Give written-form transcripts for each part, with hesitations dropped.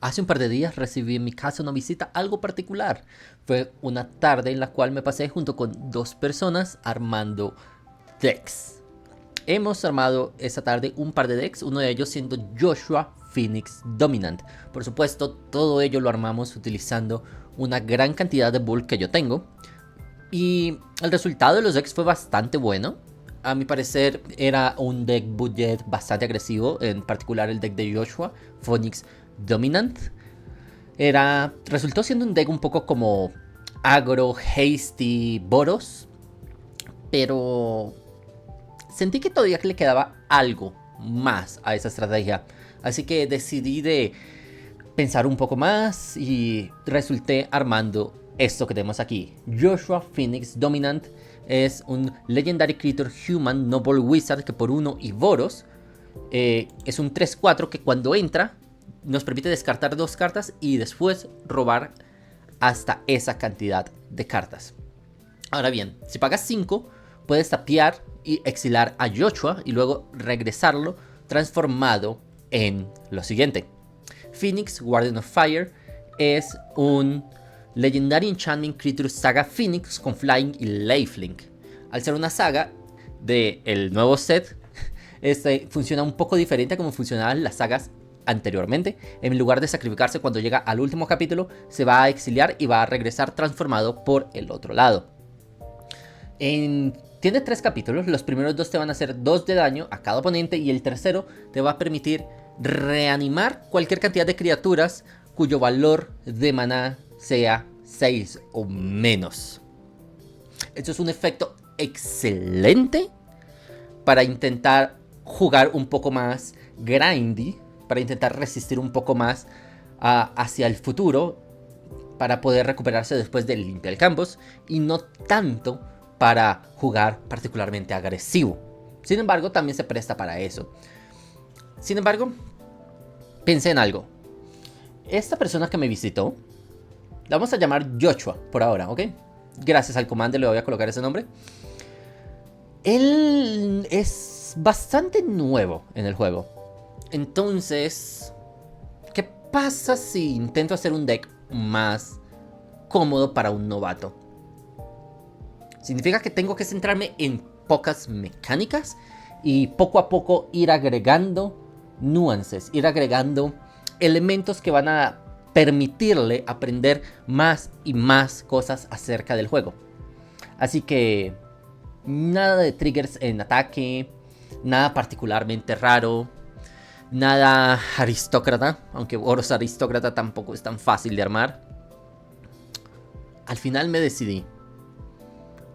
Hace un par de días recibí en mi casa una visita algo particular. Fue una tarde en la cual me pasé junto con dos personas armando decks. Hemos armado esa tarde un par de decks, uno de ellos siendo Joshua Phoenix Dominant. Por supuesto, todo ello lo armamos utilizando una gran cantidad de bulk que yo tengo. Y el resultado de los decks fue bastante bueno. A mi parecer era un deck budget bastante agresivo, en particular el deck de Joshua Phoenix Dominant. Resultó siendo un deck un poco como agro, hasty, Boros, pero sentí que todavía le quedaba algo más a esa estrategia. Así que decidí de pensar un poco más y resulté armando esto que tenemos aquí. Joshua Phoenix Dominant es un Legendary Creature Human Noble Wizard que por 1 y Boros es un 3-4 que cuando entra nos permite descartar 2 cartas y después robar hasta esa cantidad de cartas. Ahora bien, si pagas 5, puedes tapear y exilar a Joshua y luego regresarlo transformado en lo siguiente. Phoenix, Guardian of Fire, es un Legendary Enchantment Creature Saga Phoenix con Flying y Lifelink. Al ser una saga del nuevo set, funciona un poco diferente a como funcionaban las sagas anteriormente. En lugar de sacrificarse cuando llega al último capítulo, se va a exiliar y va a regresar transformado por el otro lado. Tiene 3 capítulos, los primeros 2 te van a hacer 2 de daño a cada oponente y el tercero te va a permitir reanimar cualquier cantidad de criaturas cuyo valor de maná sea 6 o menos. Esto es un efecto excelente para intentar jugar un poco más grindy, para intentar resistir un poco más hacia el futuro, para poder recuperarse después de limpiar el campus y no tanto para jugar particularmente agresivo. Sin embargo, también se presta para eso. Sin embargo, pensé en algo. Esta persona que me visitó, la vamos a llamar Joshua por ahora, ¿ok? Gracias al comando le voy a colocar ese nombre. Él es bastante nuevo en el juego. Entonces, ¿qué pasa si intento hacer un deck más cómodo para un novato? Significa que tengo que centrarme en pocas mecánicas y poco a poco ir agregando nuances, ir agregando elementos que van a permitirle aprender más y más cosas acerca del juego. Así que nada de triggers en ataque, nada particularmente raro, nada aristócrata, aunque Boros aristócrata tampoco es tan fácil de armar. Al final me decidí,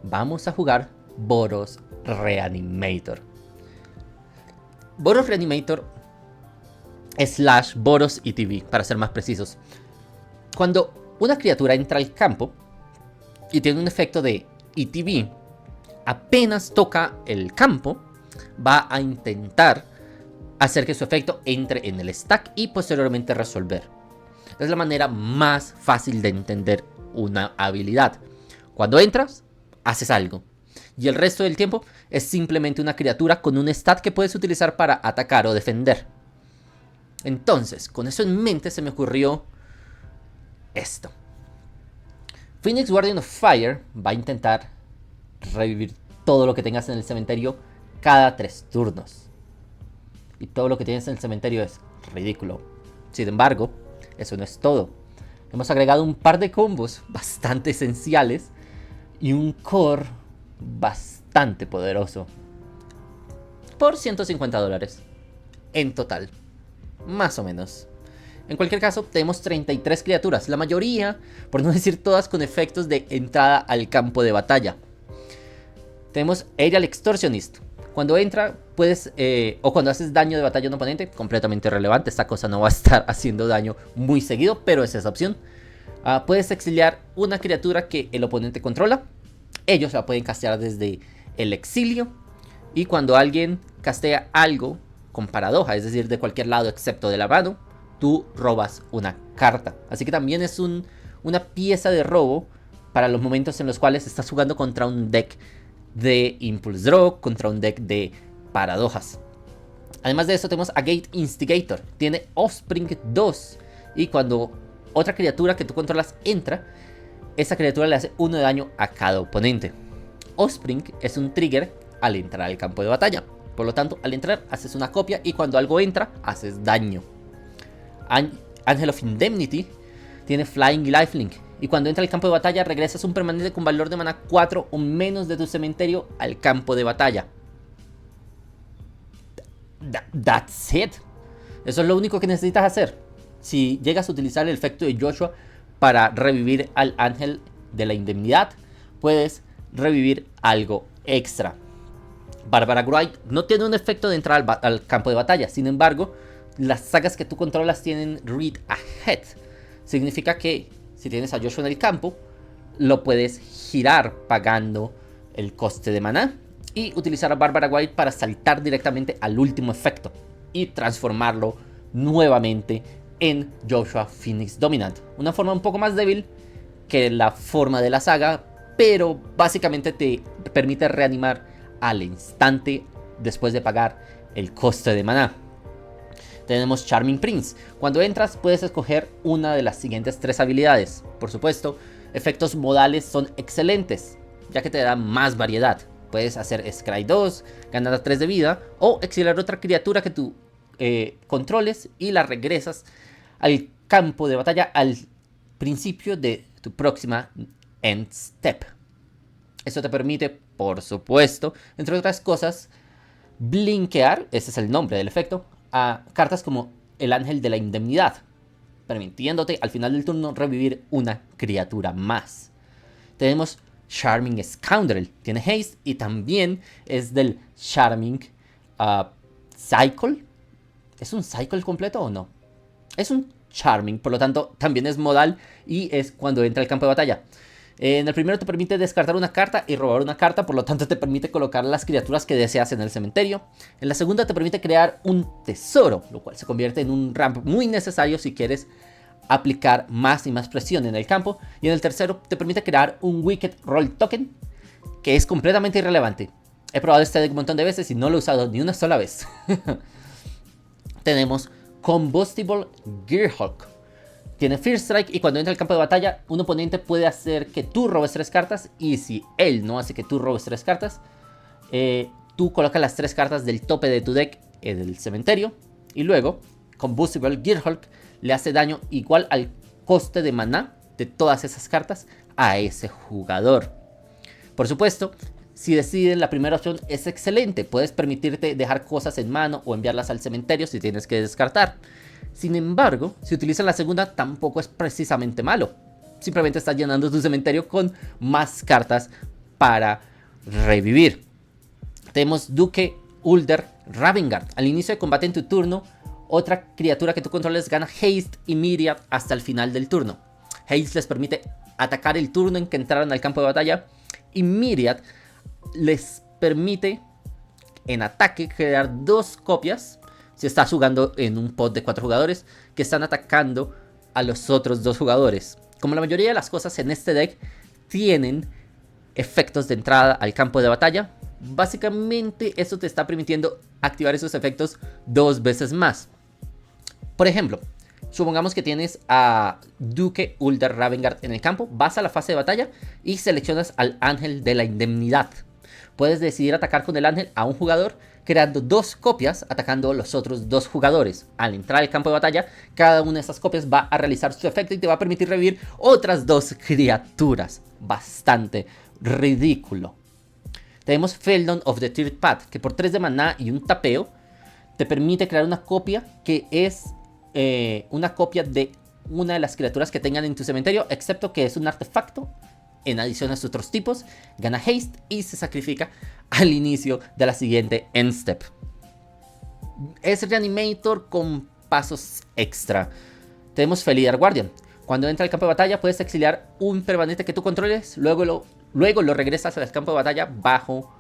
vamos a jugar Boros Reanimator. Boros Reanimator / Boros ETB, para ser más precisos. Cuando una criatura entra al campo y tiene un efecto de ETB, apenas toca el campo, va a intentar hacer que su efecto entre en el stack y posteriormente resolver. Es la manera más fácil de entender una habilidad. Cuando entras, haces algo. Y el resto del tiempo es simplemente una criatura con un stat que puedes utilizar para atacar o defender. Entonces, con eso en mente se me ocurrió esto. Phoenix Guardian of Fire va a intentar revivir todo lo que tengas en el cementerio cada 3 turnos. Y todo lo que tienes en el cementerio es ridículo. Sin embargo, eso no es todo. Hemos agregado un par de combos bastante esenciales y un core bastante poderoso. Por $150 en total. Más o menos. En cualquier caso, tenemos 33 criaturas. La mayoría, por no decir todas, con efectos de entrada al campo de batalla. Tenemos Aerial Extortionist. Cuando entra, puedes, o cuando haces daño de batalla a un oponente, completamente irrelevante. Esta cosa no va a estar haciendo daño muy seguido, pero es esa opción. Puedes exiliar una criatura que el oponente controla. Ellos la pueden castear desde el exilio. Y cuando alguien castea algo con paradoja, es decir, de cualquier lado excepto de la mano, tú robas una carta. Así que también es una pieza de robo para los momentos en los cuales estás jugando contra un deck de Impulse Draw, contra un deck de paradojas. Además de eso tenemos a Gate Instigator. Tiene Offspring 2 Y cuando otra criatura que tú controlas entra, esa criatura le hace 1 de daño a cada oponente. Offspring es un trigger al entrar al campo de batalla. Por lo tanto, al entrar haces una copia y cuando algo entra, haces daño. Angel of Indemnity tiene Flying y Lifelink. Y cuando entra al campo de batalla, regresas un permanente con valor de mana 4 o menos de tu cementerio al campo de batalla. That's it. Eso es lo único que necesitas hacer. Si llegas a utilizar el efecto de Joshua para revivir al Ángel de la Indemnidad, puedes revivir algo extra. Barbara Wright no tiene un efecto de entrar al campo de batalla. Sin embargo, las sagas que tú controlas tienen Read Ahead. Significa que si tienes a Joshua en el campo, lo puedes girar pagando el coste de maná y utilizar a Barbara Wright para saltar directamente al último efecto y transformarlo nuevamente en Joshua Phoenix Dominant. Una forma un poco más débil que la forma de la saga, pero básicamente te permite reanimar al instante después de pagar el coste de maná. Tenemos Charming Prince. Cuando entras puedes escoger una de las siguientes 3 habilidades. Por supuesto, efectos modales son excelentes, ya que te dan más variedad. Puedes hacer Scry 2, ganar 3 de vida, o exiliar otra criatura que tú controles y la regresas al campo de batalla al principio de tu próxima end step. Esto te permite, por supuesto, entre otras cosas, blinkear, ese es el nombre del efecto, a cartas como el Ángel de la Indemnidad, permitiéndote al final del turno revivir una criatura más. Tenemos Charming Scoundrel, tiene haste y también es del Charming Cycle. ¿Es un Cycle completo o no? Es un Charming, por lo tanto también es modal y es cuando entra al campo de batalla. En el primero te permite descartar una carta y robar una carta, por lo tanto te permite colocar las criaturas que deseas en el cementerio. En la segunda te permite crear un tesoro, lo cual se convierte en un ramp muy necesario si quieres aplicar más y más presión en el campo. Y en el tercero te permite crear un Wicked Roll Token, que es completamente irrelevante. He probado este deck un montón de veces y no lo he usado ni una sola vez. Tenemos Combustible Gearhulk. Tiene First Strike y cuando entra al campo de batalla, un oponente puede hacer que tú robes 3 cartas. Y si él no hace que tú robes 3 cartas, tú colocas las 3 cartas del tope de tu deck en el cementerio. Y luego, Combustible Gearhulk le hace daño igual al coste de maná de todas esas cartas a ese jugador. Por supuesto, si deciden la primera opción es excelente. Puedes permitirte dejar cosas en mano o enviarlas al cementerio si tienes que descartar. Sin embargo, si utilizas la segunda tampoco es precisamente malo. Simplemente estás llenando tu cementerio con más cartas para revivir. Tenemos Duke Ulder Ravengard. Al inicio de combate en tu turno, otra criatura que tú controles gana Haste Immediate hasta el final del turno. Haste les permite atacar el turno en que entraron al campo de batalla. Immediate les permite en ataque crear 2 copias. Si estás jugando en un pod de 4 jugadores que están atacando a los otros 2 jugadores. Como la mayoría de las cosas en este deck tienen efectos de entrada al campo de batalla, básicamente eso te está permitiendo activar esos efectos 2 veces más. Por ejemplo, supongamos que tienes a Duke Ulder Ravengard en el campo, vas a la fase de batalla y seleccionas al Ángel de la Indemnidad. Puedes decidir atacar con el ángel a un jugador, creando 2 copias atacando a los otros 2 jugadores. Al entrar al campo de batalla, cada una de esas copias va a realizar su efecto y te va a permitir revivir otras 2 criaturas. Bastante ridículo. Tenemos Feldon of the Third Path, que por 3 de maná y un tapeo te permite crear una copia que es una copia de una de las criaturas que tengan en tu cementerio, excepto que es un artefacto. En adición a sus otros tipos, gana haste y se sacrifica al inicio de la siguiente end step. Es Reanimator con pasos extra. Tenemos Felidar Guardian. Cuando entra al campo de batalla puedes exiliar un permanente que tú controles, luego lo regresas al campo de batalla bajo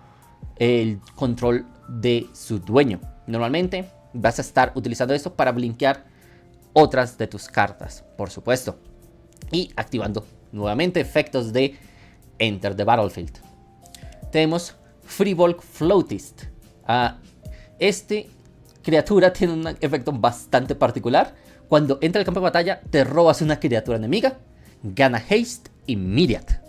el control de su dueño. Normalmente vas a estar utilizando esto para blinkear otras de tus cartas, por supuesto. Y activando nuevamente efectos de Enter the Battlefield. Tenemos Freebolg Floatist. Este criatura tiene un efecto bastante particular. Cuando entra al campo de batalla, te robas una criatura enemiga, gana haste immediate.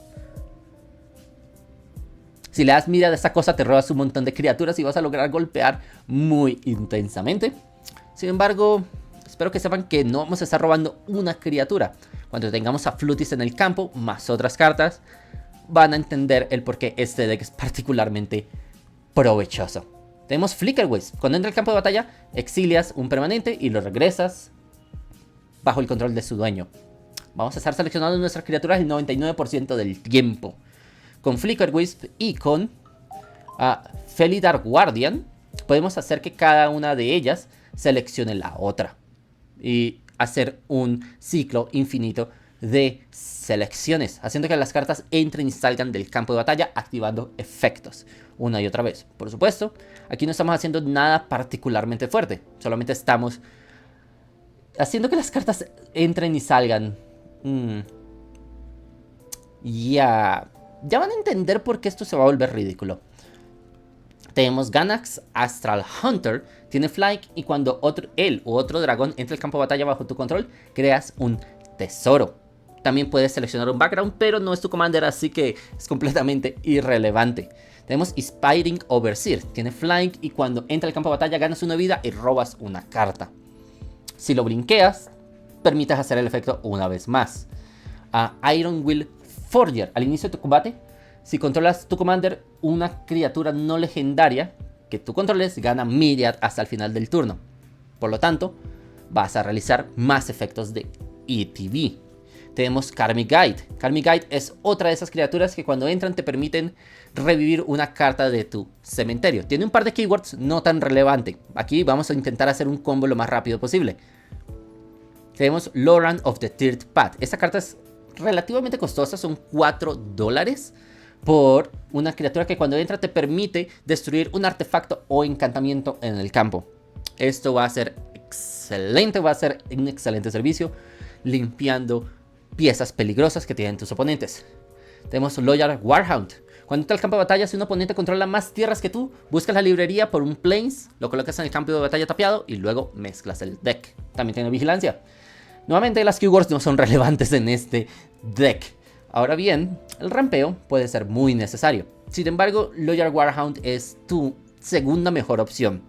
Si le das mira de esa cosa, te robas un montón de criaturas y vas a lograr golpear muy intensamente. Sin embargo, espero que sepan que no vamos a estar robando una criatura. Cuando tengamos a Flutis en el campo, más otras cartas, van a entender el por qué este deck es particularmente provechoso. Tenemos Flickerwisp. Cuando entra al campo de batalla, exilias un permanente y lo regresas bajo el control de su dueño. Vamos a estar seleccionando nuestras criaturas el 99% del tiempo. Con Flickerwisp y con Felidar Guardian podemos hacer que cada una de ellas seleccione la otra y hacer un ciclo infinito de selecciones, haciendo que las cartas entren y salgan del campo de batalla, activando efectos una y otra vez. Por supuesto, aquí no estamos haciendo nada particularmente fuerte, solamente estamos haciendo que las cartas entren y salgan. Ya van a entender por qué esto se va a volver ridículo. Tenemos Ganax Astral Hunter, tiene Flying y cuando él u otro dragón entra al campo de batalla bajo tu control, creas un tesoro. También puedes seleccionar un background, pero no es tu commander, así que es completamente irrelevante. Tenemos Inspiring Overseer, tiene Flying y cuando entra al campo de batalla ganas una vida y robas una carta. Si lo brinqueas, permites hacer el efecto una vez más. Iron Will Forger, al inicio de tu combate, si controlas tu commander, una criatura no legendaria que tú controles gana Myriad hasta el final del turno. Por lo tanto, vas a realizar más efectos de ETB. Tenemos Karmic Guide. Karmic Guide es otra de esas criaturas que cuando entran te permiten revivir una carta de tu cementerio. Tiene un par de keywords no tan relevante. Aquí vamos a intentar hacer un combo lo más rápido posible. Tenemos Loran of the Third Path. Esta carta es relativamente costosa, son $4 por una criatura que cuando entra te permite destruir un artefacto o encantamiento en el campo. Esto va a ser excelente, va a ser un excelente servicio limpiando piezas peligrosas que tienen tus oponentes. Tenemos Loyal Warhound. Cuando entra al campo de batalla, si un oponente controla más tierras que tú, buscas la librería por un Plains, lo colocas en el campo de batalla tapiado y luego mezclas el deck. También tiene vigilancia. Nuevamente las keywords no son relevantes en este deck. Ahora bien, el rampeo puede ser muy necesario. Sin embargo, Loyal Warhound es tu segunda mejor opción.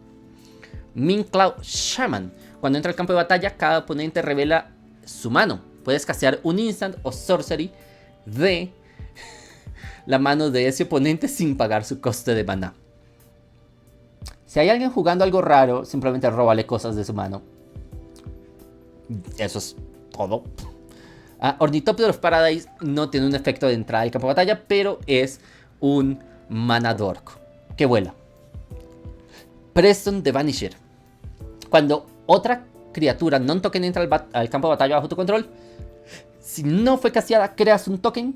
Minclaw Shaman. Cuando entra al campo de batalla, cada oponente revela su mano. Puedes castear un instant o sorcery de la mano de ese oponente sin pagar su coste de maná. Si hay alguien jugando algo raro, simplemente róbale cosas de su mano. Eso es todo. Ornithopter of Paradise no tiene un efecto de entrada al campo de batalla, pero es un mana dork que vuela. Preston the Vanisher. Cuando otra criatura non-token entra al campo de batalla bajo tu control, si no fue casteada, creas un token,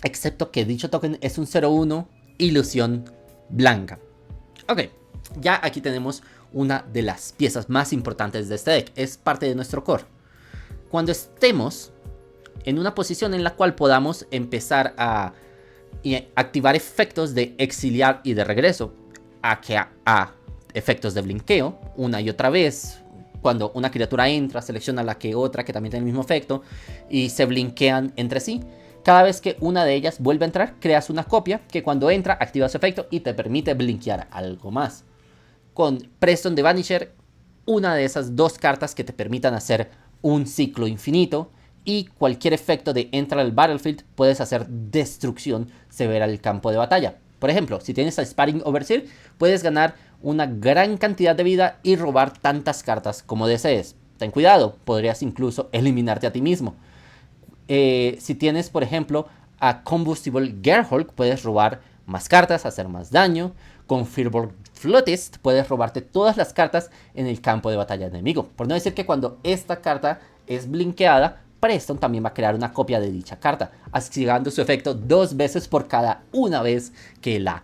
excepto que dicho token es un 0-1 ilusión blanca. Ok, ya aquí tenemos una de las piezas más importantes de este deck. Es parte de nuestro core. Cuando estemos en una posición en la cual podamos empezar a activar efectos de exiliar y de regreso, a efectos de blinqueo una y otra vez. Cuando una criatura entra, selecciona la que otra que también tiene el mismo efecto y se blinquean entre sí. Cada vez que una de ellas vuelve a entrar, creas una copia que cuando entra activa su efecto y te permite blinquear algo más. Con Preston the Vanisher, una de esas dos cartas que te permitan hacer un ciclo infinito y cualquier efecto de entra al battlefield, puedes hacer destrucción severa al campo de batalla. Por ejemplo, si tienes a Inspiring Overseer, puedes ganar una gran cantidad de vida y robar tantas cartas como desees. Ten cuidado, podrías incluso eliminarte a ti mismo. Si tienes, por ejemplo, a Combustible Gerhulk, puedes robar más cartas, hacer más daño. Con Firbolg Floatist puedes robarte todas las cartas en el campo de batalla enemigo. Por no decir que cuando esta carta es blinqueada, Preston también va a crear una copia de dicha carta, activando su efecto 2 veces por cada una vez que la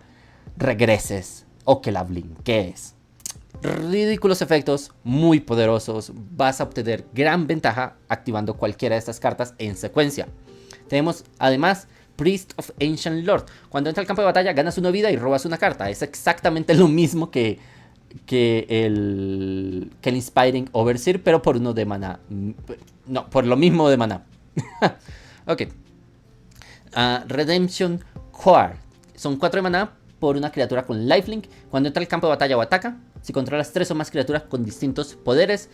regreses o que la blinquees. Ridículos efectos, muy poderosos. Vas a obtener gran ventaja activando cualquiera de estas cartas en secuencia. Tenemos además Priest of Ancient Lord. Cuando entra al campo de batalla ganas una vida y robas una carta. Es exactamente lo mismo que que el Inspiring Overseer, pero por uno de maná. No, por lo mismo de maná. Ok. Redemption Core. Son 4 de maná por una criatura con lifelink. Cuando entra al campo de batalla o ataca, si controlas 3 o más criaturas con distintos poderes,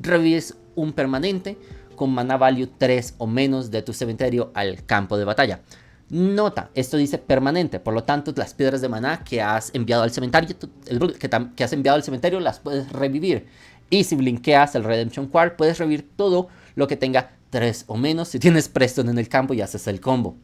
revives un permanente con mana value 3 o menos de tu cementerio al campo de batalla. Nota, esto dice permanente, por lo tanto las piedras de maná que has enviado al cementerio, las puedes revivir. Y si blinkeas el Redemption Quart, puedes revivir todo lo que tenga 3 o menos si tienes Preston en el campo y haces el combo.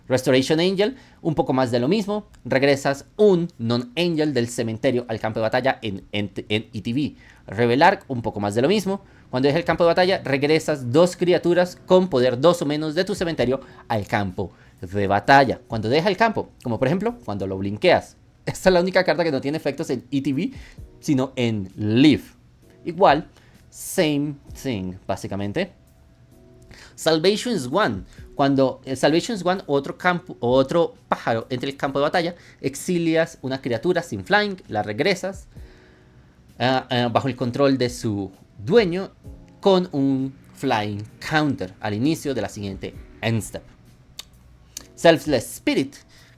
Restoration Angel, un poco más de lo mismo. Regresas un Non-Angel del cementerio al campo de batalla en ETB. Revelar, un poco más de lo mismo. Cuando dejes el campo de batalla, regresas 2 criaturas con poder 2 o menos de tu cementerio al campo de batalla. Cuando deja el campo, como por ejemplo, cuando lo blinkeas. Esta es la única carta que no tiene efectos en ETB, sino en Live. Igual, same thing, básicamente. Salvation's One. Cuando Salvation's One o otro pájaro entre el campo de batalla, exilias una criatura sin flying, la regresas bajo el control de su dueño con un flying counter al inicio de la siguiente end step. Selfless Spirit.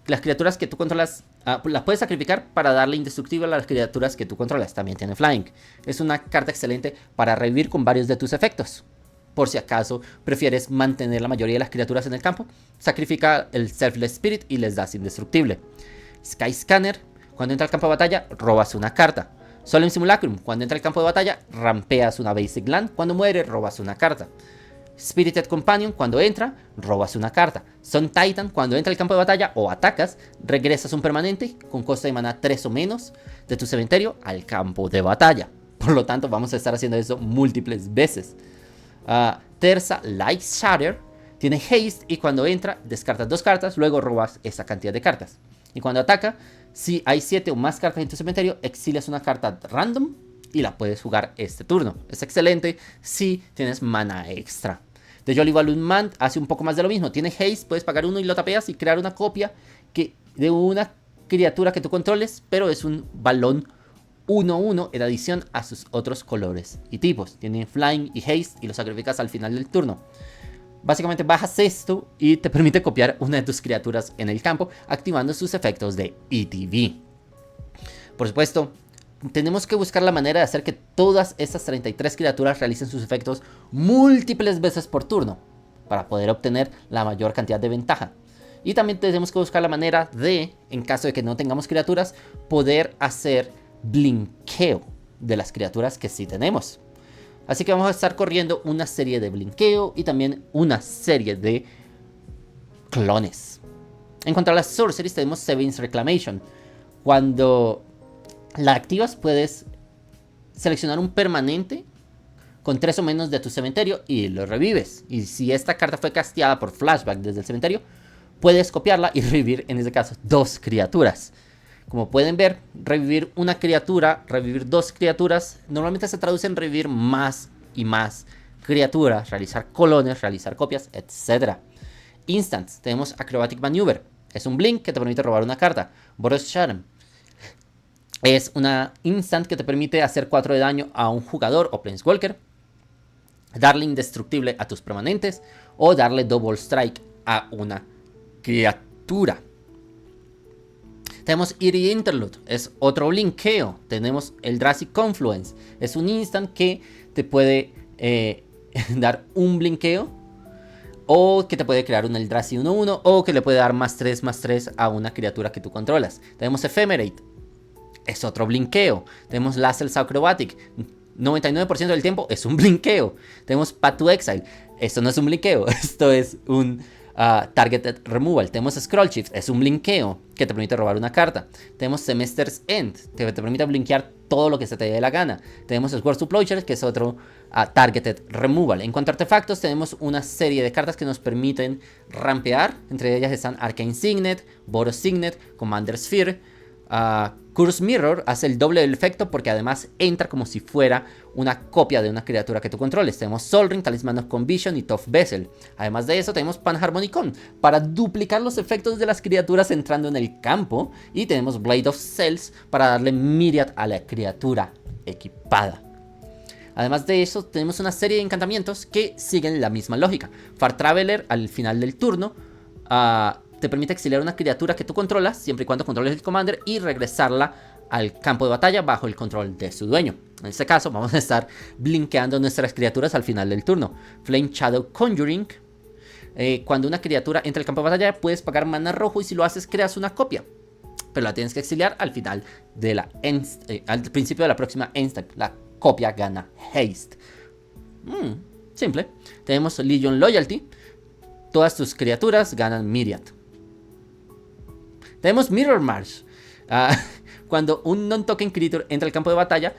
Las criaturas que tú controlas las puedes sacrificar para darle indestructible a las criaturas que tú controlas. También tiene flying. Es una carta excelente para revivir con varios de tus efectos. Por si acaso prefieres mantener la mayoría de las criaturas en el campo, sacrifica el Selfless Spirit y les das indestructible. Skyscanner. Cuando entra al campo de batalla, robas una carta. Solemn Simulacrum. Cuando entra al campo de batalla, rampeas una Basic Land. Cuando muere, robas una carta. Spirited Companion, cuando entra, robas una carta. Sun Titan, cuando entra al campo de batalla o atacas, regresas un permanente con coste de maná 3 o menos de tu cementerio al campo de batalla. Por lo tanto, vamos a estar haciendo eso múltiples veces. Terza Light Shatter tiene haste y cuando entra, descartas 2 cartas, luego robas esa cantidad de cartas. Y cuando ataca, si hay 7 o más cartas en tu cementerio, exilias una carta random y la puedes jugar este turno. Es excelente si tienes mana extra. The Jolly Balloon Man hace un poco más de lo mismo. Tiene haste, puedes pagar 1 y lo tapeas y crear una copia de una criatura que tú controles, pero es un balón 1-1 en adición a sus otros colores y tipos. Tiene flying y haste y lo sacrificas al final del turno. Básicamente bajas esto y te permite copiar una de tus criaturas en el campo, activando sus efectos de ETB. Por supuesto, tenemos que buscar la manera de hacer que todas estas 33 criaturas realicen sus efectos múltiples veces por turno, para poder obtener la mayor cantidad de ventaja. Y también tenemos que buscar la manera de, en caso de que no tengamos criaturas, poder hacer blinkeo de las criaturas que sí tenemos. Así que vamos a estar corriendo una serie de blinkeo y también una serie de clones. En cuanto a las sorceries, tenemos Seven's Reclamation. Cuando la activas, puedes seleccionar un permanente con 3 o menos de tu cementerio y lo revives. Y si esta carta fue casteada por flashback desde el cementerio, puedes copiarla y revivir, en este caso, 2 criaturas. Como pueden ver, revivir una criatura, revivir 2 criaturas, normalmente se traduce en revivir más y más criaturas, realizar colones, realizar copias, etc. Instants, tenemos Acrobatic Maneuver. Es un blink que te permite robar una carta. Boros Charm. Es una instant que te permite hacer 4 de daño a un jugador o Planeswalker, darle indestructible a tus permanentes o darle Double Strike a una criatura. Tenemos Eerie Interlude, es otro blinkeo. Tenemos el Drazi Confluence, es un instant que te puede dar un blinkeo, o que te puede crear un Eldrazi 1-1, o que le puede dar +3/+3 a una criatura que tú controlas. Tenemos Ephemerate, es otro blinkeo. Tenemos Lazel's Acrobatic, 99% del tiempo es un blinkeo. Tenemos Path to Exile, esto no es un blinkeo, esto es un Targeted Removal. Tenemos Scroll Shift, es un blinkeo que te permite robar una carta. Tenemos Semester's End, que te permite blinkear todo lo que se te dé la gana. Tenemos Sword Supplocher, que es otro Targeted Removal. En cuanto a artefactos, tenemos una serie de cartas que nos permiten rampear. Entre ellas están Arcane Signet, Boros Signet, Commander Sphere, Curse Mirror hace el doble del efecto porque además entra como si fuera una copia de una criatura que tú controles. Tenemos Sol Ring, Talisman of Conviction y Tough Vessel. Además de eso tenemos Panharmonicon para duplicar los efectos de las criaturas entrando en el campo. Y tenemos Blade of Cells para darle Myriad a la criatura equipada. Además de eso tenemos una serie de encantamientos que siguen la misma lógica. Far Traveler al final del turno te permite exiliar una criatura que tú controlas, siempre y cuando controles el commander, y regresarla al campo de batalla bajo el control de su dueño. En este caso vamos a estar blinkeando nuestras criaturas al final del turno. Flame Shadow Conjuring. Cuando una criatura entra al campo de batalla puedes pagar mana rojo y si lo haces creas una copia. Pero la tienes que exiliar al final de la al principio de la próxima end step. La copia gana haste. Simple. Tenemos Legion Loyalty. Todas tus criaturas ganan Myriad. Tenemos Mirror March. Cuando un non-token creature entra al campo de batalla,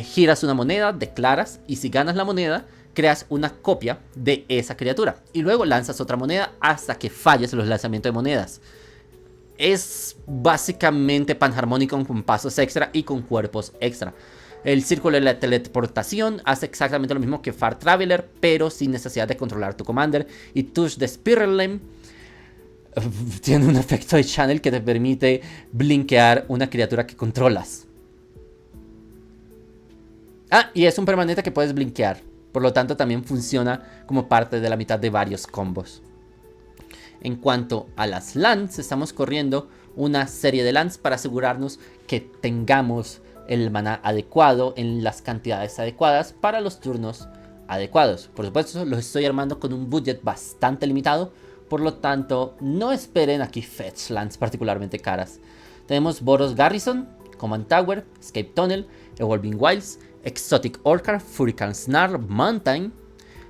giras una moneda, declaras, y si ganas la moneda, creas una copia de esa criatura. Y luego lanzas otra moneda hasta que falles los lanzamientos de monedas. Es básicamente Panharmonicon con pasos extra y con cuerpos extra. El círculo de la teleportación hace exactamente lo mismo que Far Traveler, pero sin necesidad de controlar tu commander. Y Touch the Spiralem tiene un efecto de channel que te permite blinkear una criatura que controlas. Y es un permanente que puedes blinkear. Por lo tanto también funciona como parte de la mitad de varios combos. En cuanto a las lands, estamos corriendo una serie de lands para asegurarnos que tengamos el maná adecuado en las cantidades adecuadas para los turnos adecuados. Por supuesto, los estoy armando con un budget bastante limitado, por lo tanto, no esperen aquí fetch lands particularmente caras. Tenemos Boros Garrison, Command Tower, Escape Tunnel, Evolving Wilds, Exotic Orchard, Furrican Snarl, Mountain,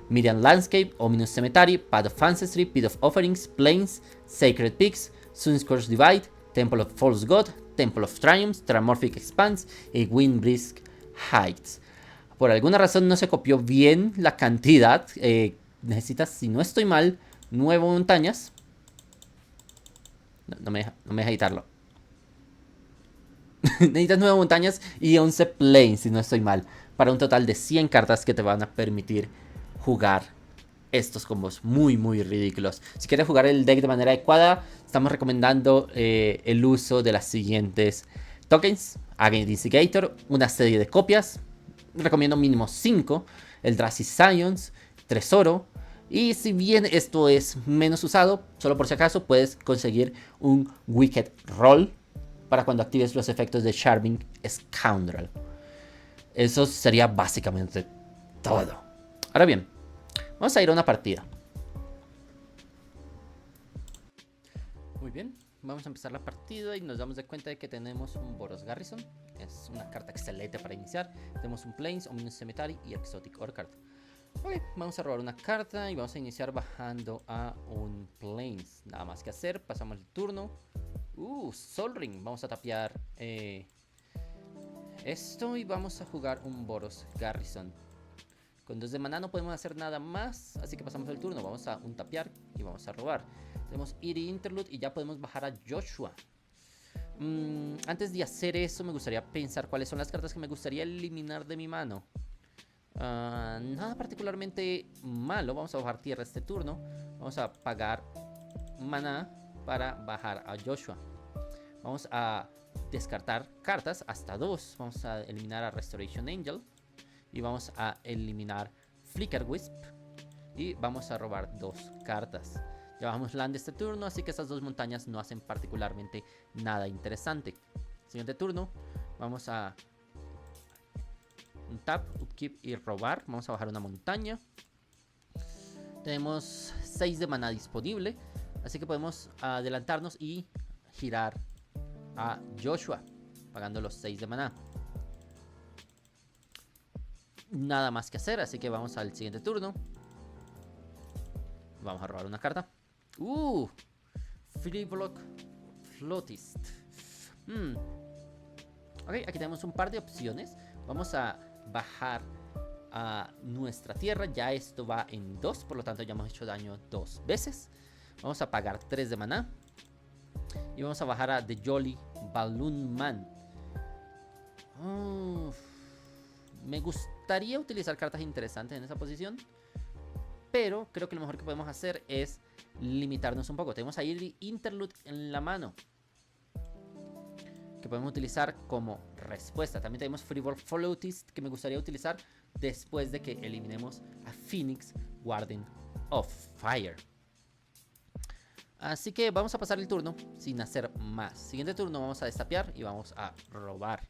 Miriam Landscape, Ominous Cemetery, Path of Ancestry, Pit of Offerings, Plains, Sacred Peaks, Sunscorched Divide, Temple of False God, Temple of Triumphs, Terramorphic Expanse y Windbrisk Heights. Por alguna razón no se copió bien la cantidad. Necesitas, si no estoy mal, 9 montañas. No me deja editarlo. Necesitas 9 montañas y 11 plains, si no estoy mal, para un total de 100 cartas que te van a permitir jugar estos combos muy ridículos. Si quieres jugar el deck de manera adecuada, estamos recomendando el uso de las siguientes tokens: Agent Instigator, una serie de copias, recomiendo mínimo 5, el Drazi Scions, Tesoro. Y si bien esto es menos usado, solo por si acaso puedes conseguir un Wicked Roll para cuando actives los efectos de Charming Scoundrel. Eso sería básicamente todo. Ahora bien, vamos a ir a una partida. Muy bien, vamos a empezar la partida y nos damos de cuenta de que tenemos un Boros Garrison. Es una carta excelente para iniciar. Tenemos un Plains, Ominous Cemetery y Exotic Orchard. Ok, vamos a robar una carta y vamos a iniciar bajando a un Plains. Nada más que hacer, pasamos el turno. Sol Ring, vamos a tapear esto y vamos a jugar un Boros Garrison. Con 2 de maná no podemos hacer nada más, así que pasamos el turno. Vamos a un tapear y vamos a robar. Tenemos Eerie Interlude y ya podemos bajar a Joshua. Antes de hacer eso me gustaría pensar cuáles son las cartas que me gustaría eliminar de mi mano. Nada particularmente malo. Vamos a bajar tierra este turno. Vamos a pagar maná para bajar a Joshua. Vamos a descartar cartas hasta 2. Vamos a eliminar a Restoration Angel. Y vamos a eliminar Flicker Wisp. Y vamos a robar 2 cartas. Llevamos land este turno, así que estas 2 montañas no hacen particularmente nada interesante. Siguiente turno, vamos a un tap, upkeep y robar. Vamos a bajar una montaña. Tenemos 6 de maná disponible, así que podemos adelantarnos y girar a Joshua, pagando los 6 de maná. Nada más que hacer, así que vamos al siguiente turno. Vamos a robar una carta. Freeblock Flotist. Ok, aquí tenemos un par de opciones. Vamos a bajar a nuestra tierra. Ya esto va en 2, por lo tanto ya hemos hecho daño 2 veces. Vamos a pagar 3 de maná. Y vamos a bajar a The Jolly Balloon Man. Me gustaría utilizar cartas interesantes en esa posición, pero creo que lo mejor que podemos hacer es limitarnos un poco. Tenemos a Eerie Interlude en la mano, que podemos utilizar como respuesta. También tenemos Frivol Flautist, que me gustaría utilizar después de que eliminemos a Phoenix Guardian of Fire. Así que vamos a pasar el turno sin hacer más. Siguiente turno vamos a destapear y vamos a robar.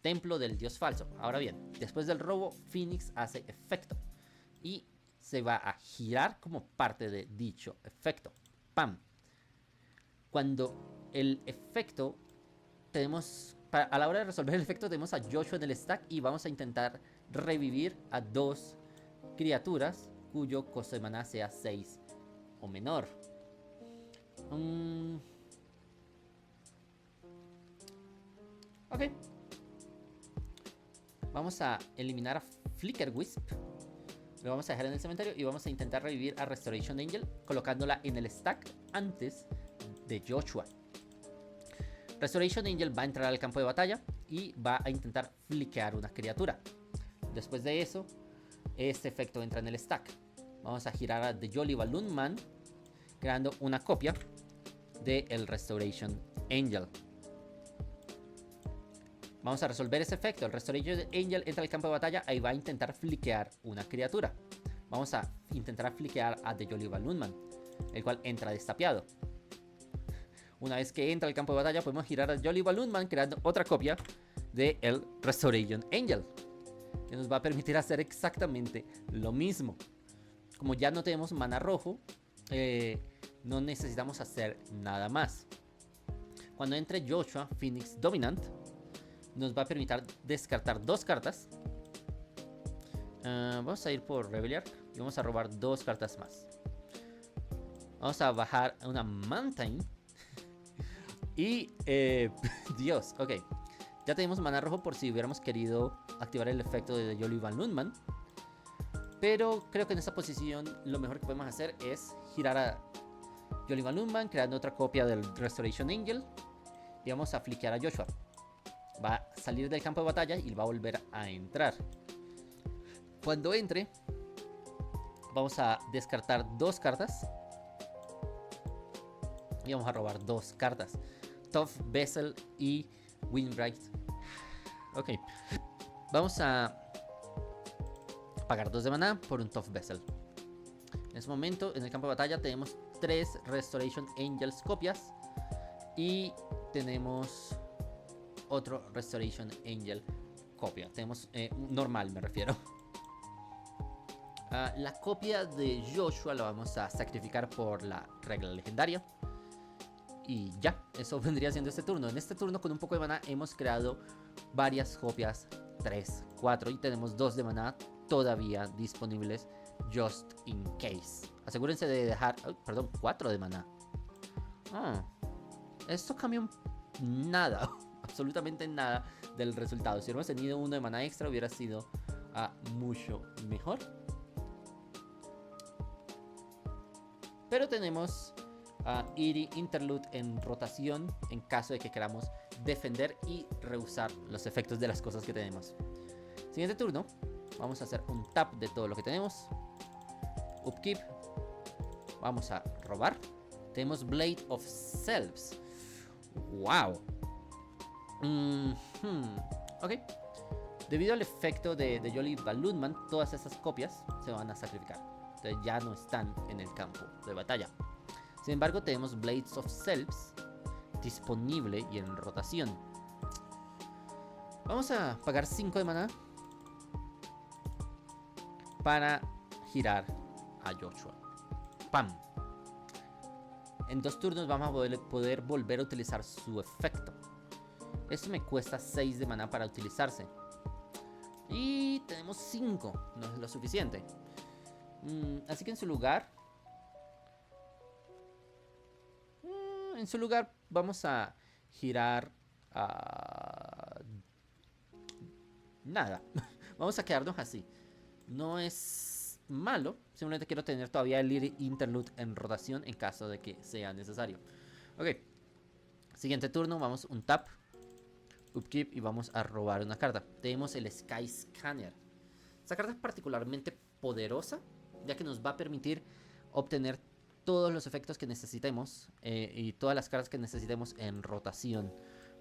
Templo del Dios Falso. Ahora bien, después del robo, Phoenix hace efecto y se va a girar como parte de dicho efecto. ¡Pam! Cuando el efecto tenemos, a la hora de resolver el efecto, tenemos a Joshua en el stack y vamos a intentar revivir a 2 criaturas cuyo costo de maná sea 6 o menor. Ok. Vamos a eliminar a Flicker Wisp. Lo vamos a dejar en el cementerio y vamos a intentar revivir a Restoration Angel, colocándola en el stack antes de Joshua. Restoration Angel va a entrar al campo de batalla y va a intentar fliquear una criatura. Después de eso, este efecto entra en el stack. Vamos a girar a The Jolly Balloon Man, creando una copia de el Restoration Angel. Vamos a resolver ese efecto. El Restoration Angel entra al campo de batalla y va a intentar fliquear una criatura. Vamos a intentar fliquear a The Jolly Balloon Man, el cual entra destapeado. Una vez que entra al campo de batalla, podemos girar a Jolly Balloon Man creando otra copia de el Restoration Angel, que nos va a permitir hacer exactamente lo mismo. Como ya no tenemos mana rojo, no necesitamos hacer nada más. Cuando entre Joshua Phoenix Dominant, nos va a permitir descartar 2 cartas. Vamos a ir por Rebelliar y vamos a robar 2 cartas más. Vamos a bajar una Mantine. Y, Dios, ok. Ya tenemos mana rojo por si hubiéramos querido activar el efecto de Jolly Balloon Man. Pero creo que en esta posición lo mejor que podemos hacer es girar a Jolly Balloon Man, creando otra copia del Restoration Angel. Y vamos a fliquear a Joshua. Va a salir del campo de batalla y va a volver a entrar. Cuando entre, vamos a descartar 2 cartas. Y vamos a robar 2 cartas. Tough Vessel y Windbright. Ok. Vamos a pagar 2 de maná por un Tough Vessel. En este momento, en el campo de batalla, tenemos 3 Restoration Angels copias. Y tenemos otro Restoration Angel copia. Tenemos normal, me refiero. La copia de Joshua la vamos a sacrificar por la regla legendaria. Y ya, eso vendría siendo este turno. En este turno, con un poco de maná, hemos creado varias copias. 3, 4 y tenemos 2 de maná todavía disponibles, just in case. Asegúrense de dejar, 4 de maná. Esto cambia nada, absolutamente nada del resultado. Si hubiéramos tenido 1 de maná extra, hubiera sido mucho mejor. Pero tenemos Eerie Interlude en rotación en caso de que queramos defender y rehusar los efectos de las cosas que tenemos. Siguiente turno, vamos a hacer un tap de todo lo que tenemos. Upkeep. Vamos a robar. Tenemos Blade of Selves. Wow. Ok. Debido al efecto de Jolly Balloon Man, todas esas copias se van a sacrificar. Entonces ya no están en el campo de batalla. Sin embargo, tenemos Blades of Selves disponible y en rotación. Vamos a pagar 5 de maná para girar a Joshua. ¡Pam! En 2 turnos vamos a poder volver a utilizar su efecto. Esto me cuesta 6 de maná para utilizarse. Y tenemos 5, no es lo suficiente. Así que en su lugar vamos a girar a... nada. Vamos a quedarnos así. No es malo, simplemente quiero tener todavía el Eerie Interlude en rotación en caso de que sea necesario. Ok. Siguiente turno, vamos un tap, upkeep y vamos a robar una carta. Tenemos el Sky Scanner. Esta carta es particularmente poderosa, ya que nos va a permitir obtener todos los efectos que necesitemos y todas las cartas que necesitemos en rotación.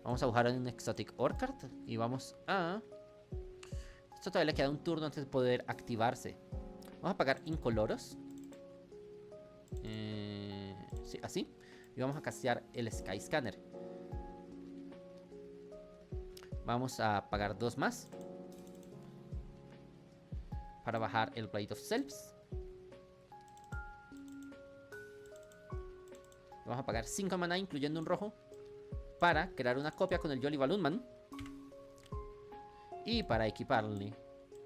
Vamos a buscar un Exotic Orchard y vamos a... Esto todavía le queda un turno antes de poder activarse. Vamos a pagar Incoloros. Sí, así. Y vamos a castear el Sky Scanner. Vamos a pagar 2 más para bajar el Blade of Selves. Vamos a pagar 5 maná, incluyendo un rojo, para crear una copia con el Jolly Balloonman y para equiparle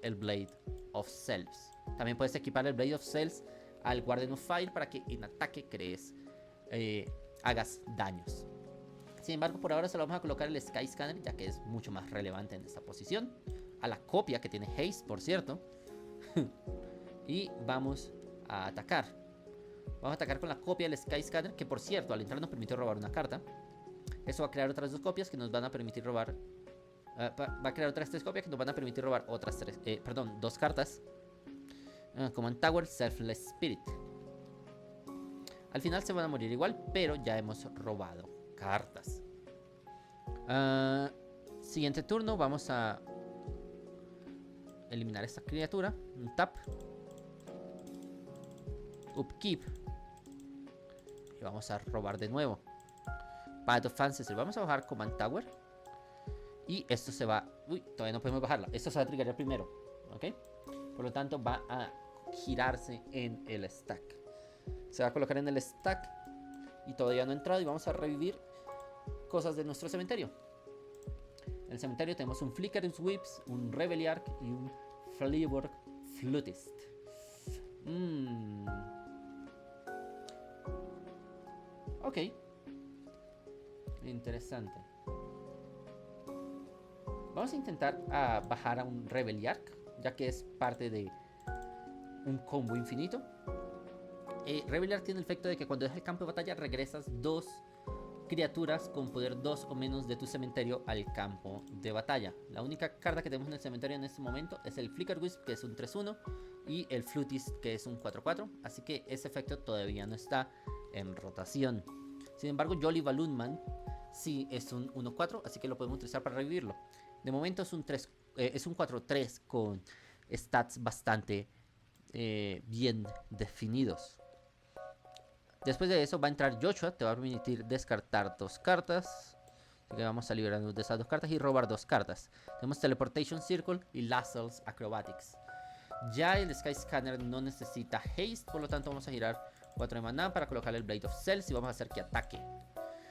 el Blade of Selves. También puedes equipar el Blade of Selves al Guardian of Fire para que en ataque hagas daños. Sin embargo, por ahora se lo vamos a colocar el Sky Scanner, ya que es mucho más relevante en esta posición. A la copia, que tiene haste, por cierto. Y vamos a atacar. Vamos a atacar con la copia del Sky Scanner, que por cierto, al entrar nos permitió robar una carta. Eso va a crear otras 2 copias que nos van a permitir robar... va a crear otras 3 copias que nos van a permitir robar otras 2 cartas. Command Tower, Selfless Spirit. Al final se van a morir igual, pero ya hemos robado cartas. Siguiente turno, vamos a eliminar esta criatura. Un tap. Upkeep. Y vamos a robar de nuevo. Path of Ancestors. Vamos a bajar Command Tower. Y esto se va... Uy, todavía no podemos bajarla. Esto se va a triggerar primero. ¿Ok? Por lo tanto va a girarse en el stack. Se va a colocar en el stack. Y todavía no ha entrado. Y vamos a revivir cosas de nuestro cementerio. En el cementerio tenemos un Flicker's Whips, un Rebelliarch y un Fleaborg Flutist. Ok. Interesante. Vamos a intentar bajar a un Rebelliarch, ya que es parte de un combo infinito. Rebelliarch tiene el efecto de que cuando dejas el campo de batalla regresas 2 criaturas con poder 2 o menos de tu cementerio al campo de batalla. La única carta que tenemos en el cementerio en este momento es el Flicker's Wisp, que es un 3-1, y el Flutist, que es un 4-4. Así que ese efecto todavía no está en rotación. Sin embargo, Jolly Balloonman sí es un 1-4, así que lo podemos utilizar para revivirlo. De momento es un 4-3 con stats bastante bien definidos. Después de eso va a entrar Joshua, te va a permitir descartar 2 cartas. Así que vamos a liberarnos de esas 2 cartas y robar 2 cartas. Tenemos Teleportation Circle y Lascelles Acrobatics. Ya el Sky Scanner no necesita haste, por lo tanto vamos a girar 4 de maná para colocarle el Blade of Selves y vamos a hacer que ataque.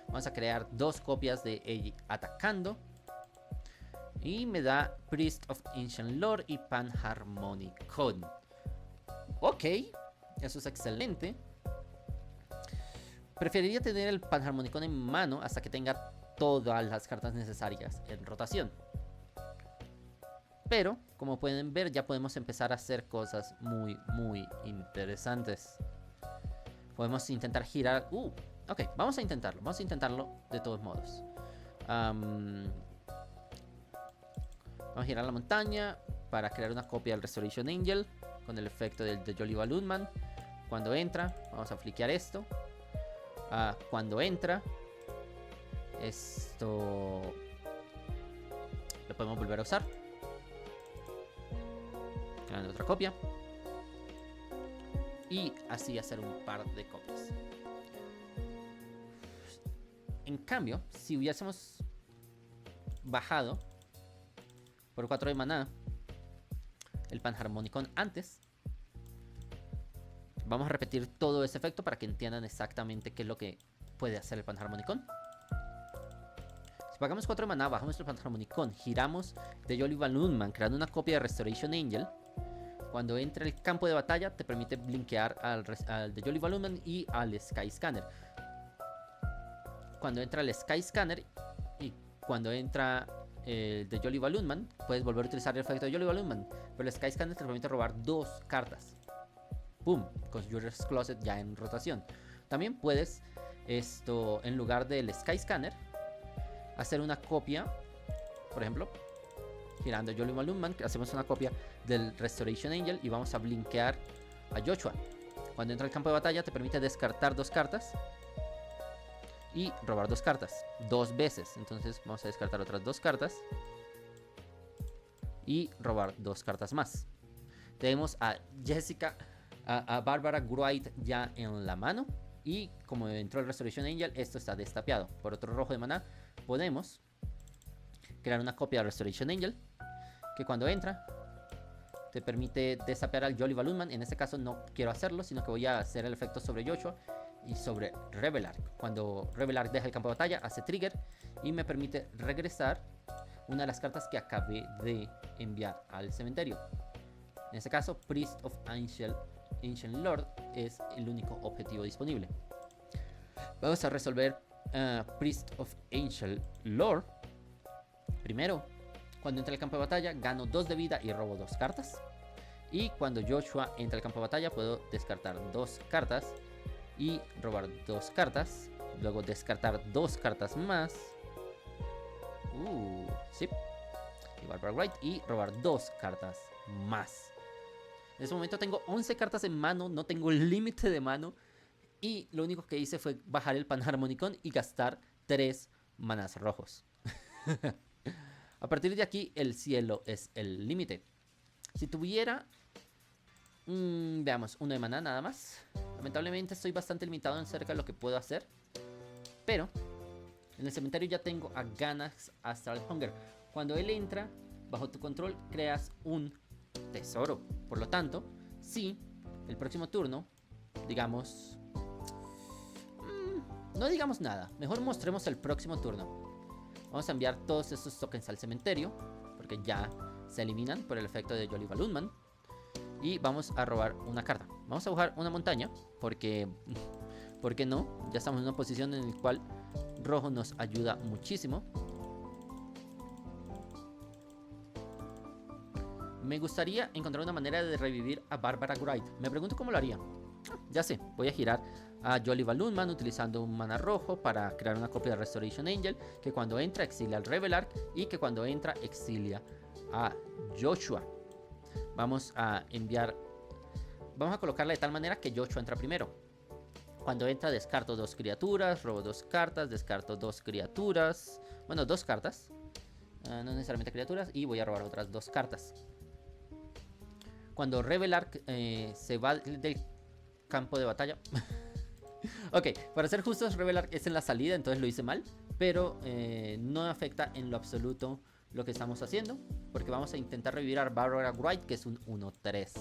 Vamos a crear 2 copias de ella atacando. Y me da Priest of Ancient Lore y Panharmonicon. Ok, eso es excelente. Preferiría tener el Panharmonicon en mano hasta que tenga todas las cartas necesarias en rotación. Pero, como pueden ver, ya podemos empezar a hacer cosas muy interesantes. Podemos intentar girar... ok, vamos a intentarlo de todos modos. Vamos a girar la montaña para crear una copia del Restoration Angel con el efecto del de Jolly Balloonman. Cuando entra, vamos a fliquear esto. Cuando entra, esto lo podemos volver a usar. Creando otra copia. Y así hacer un par de copias. En cambio, si hubiésemos bajado por 4 de maná el Panharmonicon antes, vamos a repetir todo ese efecto para que entiendan exactamente qué es lo que puede hacer el Panharmonicon. Si pagamos 4 de maná, bajamos el Panharmonicon, giramos de Jolly Balloonman creando una copia de Restoration Angel. Cuando entra el campo de batalla te permite blinkear al de Jolly Balloonman y al Sky Scanner. Cuando entra el Sky Scanner y cuando entra el de Jolly Balloonman, puedes volver a utilizar el efecto de Jolly Balloonman, pero el Sky Scanner te permite robar 2 cartas. Boom, con Juror's Closet ya en rotación. También puedes, en lugar del Sky Scanner, hacer una copia, por ejemplo, girando Jolly Balloon Man, hacemos una copia del Restoration Angel y vamos a blinkear a Joshua. Cuando entra al campo de batalla te permite descartar 2 cartas y robar 2 cartas 2 veces. Entonces vamos a descartar otras 2 cartas y robar 2 cartas más. Tenemos a Jessica, a Barbara Wright ya en la mano. Y como entró el Restoration Angel, esto está destapeado. Por otro rojo de maná podemos crear una copia de Restoration Angel, que cuando entra te permite destapear al Jolly Balloon Man. En este caso no quiero hacerlo, sino que voy a hacer el efecto sobre Joshua y sobre Revelark. Cuando Revelark deja el campo de batalla, hace trigger y me permite regresar una de las cartas que acabé de enviar al cementerio. En este caso, Priest of Ancient Lord es el único objetivo disponible. Vamos a resolver Priest of Ancient Lord. Primero, cuando entra al campo de batalla, gano 2 de vida y robo 2 cartas. Y cuando Joshua entra al campo de batalla, puedo descartar 2 cartas y robar 2 cartas. Luego descartar 2 cartas más. Sí. Y Barbara Wright y robar 2 cartas más. En este momento tengo 11 cartas en mano, no tengo límite de mano. Y lo único que hice fue bajar el Panharmonicon y gastar 3 manás rojos. A partir de aquí el cielo es el límite. Si tuviera, veamos, 1 de maná nada más. Lamentablemente estoy bastante limitado en cerca de lo que puedo hacer. Pero en el cementerio ya tengo a Ganax Astral Hunger. Cuando él entra, bajo tu control creas un tesoro. Por lo tanto, si el próximo turno, digamos, no digamos nada, mejor mostremos el próximo turno. Vamos a enviar todos estos tokens al cementerio, porque ya se eliminan por el efecto de Jolly Balloon Man. Y vamos a robar una carta. Vamos a buscar una montaña, porque ¿por qué no? Ya estamos en una posición en la cual rojo nos ayuda muchísimo. Me gustaría encontrar una manera de revivir a Barbara Wright. Me pregunto cómo lo haría. Ya sé, voy a girar a Jolly Balloon Man utilizando un mana rojo para crear una copia de Restoration Angel, que cuando entra exilia al Revelark y que cuando entra exilia a Joshua. Vamos a colocarla de tal manera que Joshua entra primero. Cuando entra descarto 2 criaturas, robo 2 cartas, descarto 2 criaturas, bueno, 2 cartas, no necesariamente criaturas, y voy a robar otras 2 cartas. Cuando Revelark se va del campo de batalla ok, para ser justos, Revelark es en la salida, entonces lo hice mal, pero no afecta en lo absoluto lo que estamos haciendo, porque vamos a intentar revivir a Barbara Wright, que es un 1-3.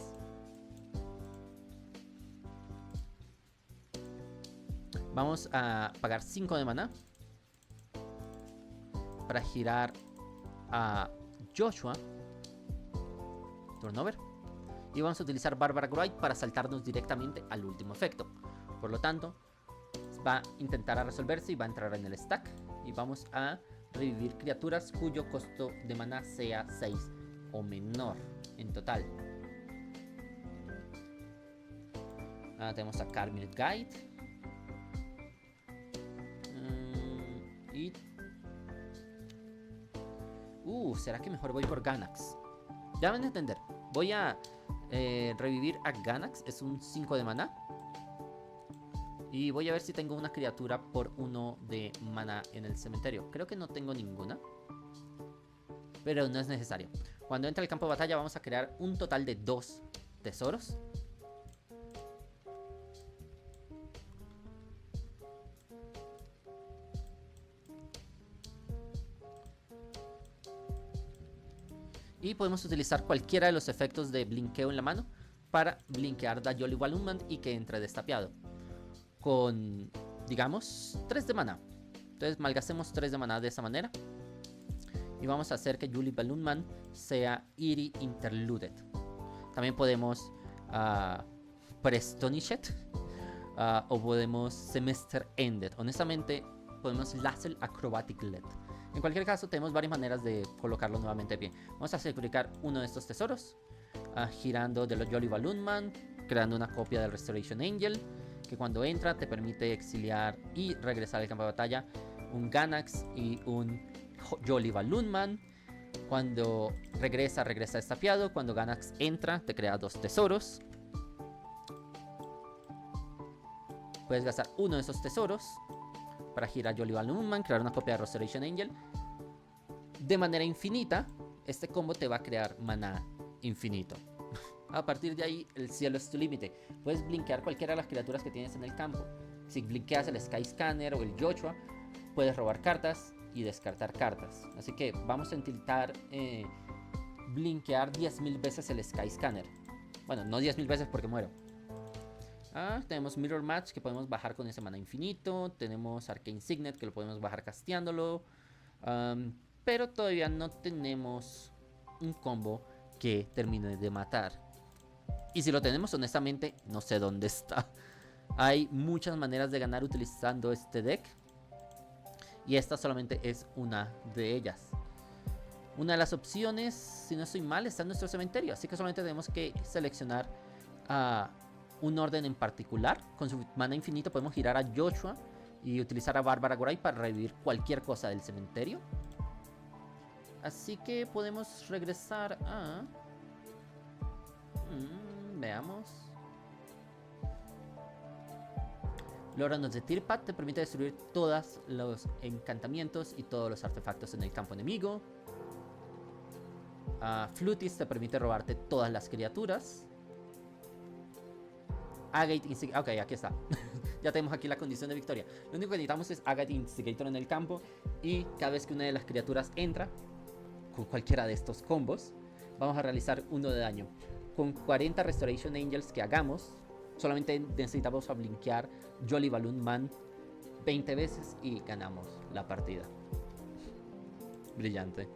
Vamos a pagar 5 de maná para girar a Joshua. Turnover. Y vamos a utilizar Barbara Wright para saltarnos directamente al último efecto. Por lo tanto, va a intentar resolverse y va a entrar en el stack. Y vamos a revivir criaturas cuyo costo de maná sea 6 o menor en total. Tenemos a Carmine Guide. ¿Será que mejor voy por Ganax? Ya van a entender. Voy a revivir a Ganax. Es un 5 de maná. Y voy a ver si tengo una criatura por 1 de maná en el cementerio. Creo que no tengo ninguna, pero no es necesario. Cuando entre al campo de batalla vamos a crear un total de 2 tesoros. Y podemos utilizar cualquiera de los efectos de blinkeo en la mano para blinkear a Jolly Balloon Man y que entre destapeado. Con, digamos, 3 de maná. Entonces malgastemos 3 de maná de esa manera. Y vamos a hacer que Jolly Balloon Man sea Eerie Interluded. También podemos Prestonichet o podemos Semester Ended. Honestamente podemos Lassel Acrobatic Led. En cualquier caso tenemos varias maneras de colocarlo nuevamente de pie. Vamos a sacrificar uno de estos tesoros, girando de los Jolly Balloon Man, creando una copia del Restoration Angel, que cuando entra te permite exiliar y regresar al campo de batalla un Ganax y un Jolly Balloon Man. Cuando regresa estafiado. Cuando Ganax entra, te crea 2 tesoros. Puedes gastar uno de esos tesoros para girar Jolly Balloon Man, crear una copia de Restoration Angel. De manera infinita, este combo te va a crear maná infinito. A partir de ahí, el cielo es tu límite. Puedes blinkear cualquiera de las criaturas que tienes en el campo. Si blinkeas el Sky Scanner o el Joshua, puedes robar cartas y descartar cartas. Así que vamos a intentar blinkear 10.000 veces el Sky Scanner. Bueno, no 10.000 veces porque muero. Tenemos Mirror Match que podemos bajar con ese mana infinito. Tenemos Arcane Signet que lo podemos bajar casteándolo. Pero todavía no tenemos un combo que termine de matar. Y si lo tenemos, honestamente, no sé dónde está. Hay muchas maneras de ganar utilizando este deck. Y esta solamente es una de ellas. Una de las opciones, si no estoy mal, está en nuestro cementerio. Así que solamente tenemos que seleccionar un orden en particular. Con su mana infinito podemos girar a Joshua y utilizar a Bárbara Goray para revivir cualquier cosa del cementerio. Así que podemos regresar a... veamos. Loranos de Tirpat te permite destruir todos los encantamientos y todos los artefactos en el campo enemigo. Flutis te permite robarte todas las criaturas. Agate Instigator. Ok, aquí está. Ya tenemos aquí la condición de victoria. Lo único que necesitamos es Agate Instigator en el campo. Y cada vez que una de las criaturas entra con cualquiera de estos combos, vamos a realizar 1 de daño. Con 40 Restoration Angels que hagamos, solamente necesitamos blinkear Jolly Balloon Man 20 veces y ganamos la partida. Brillante.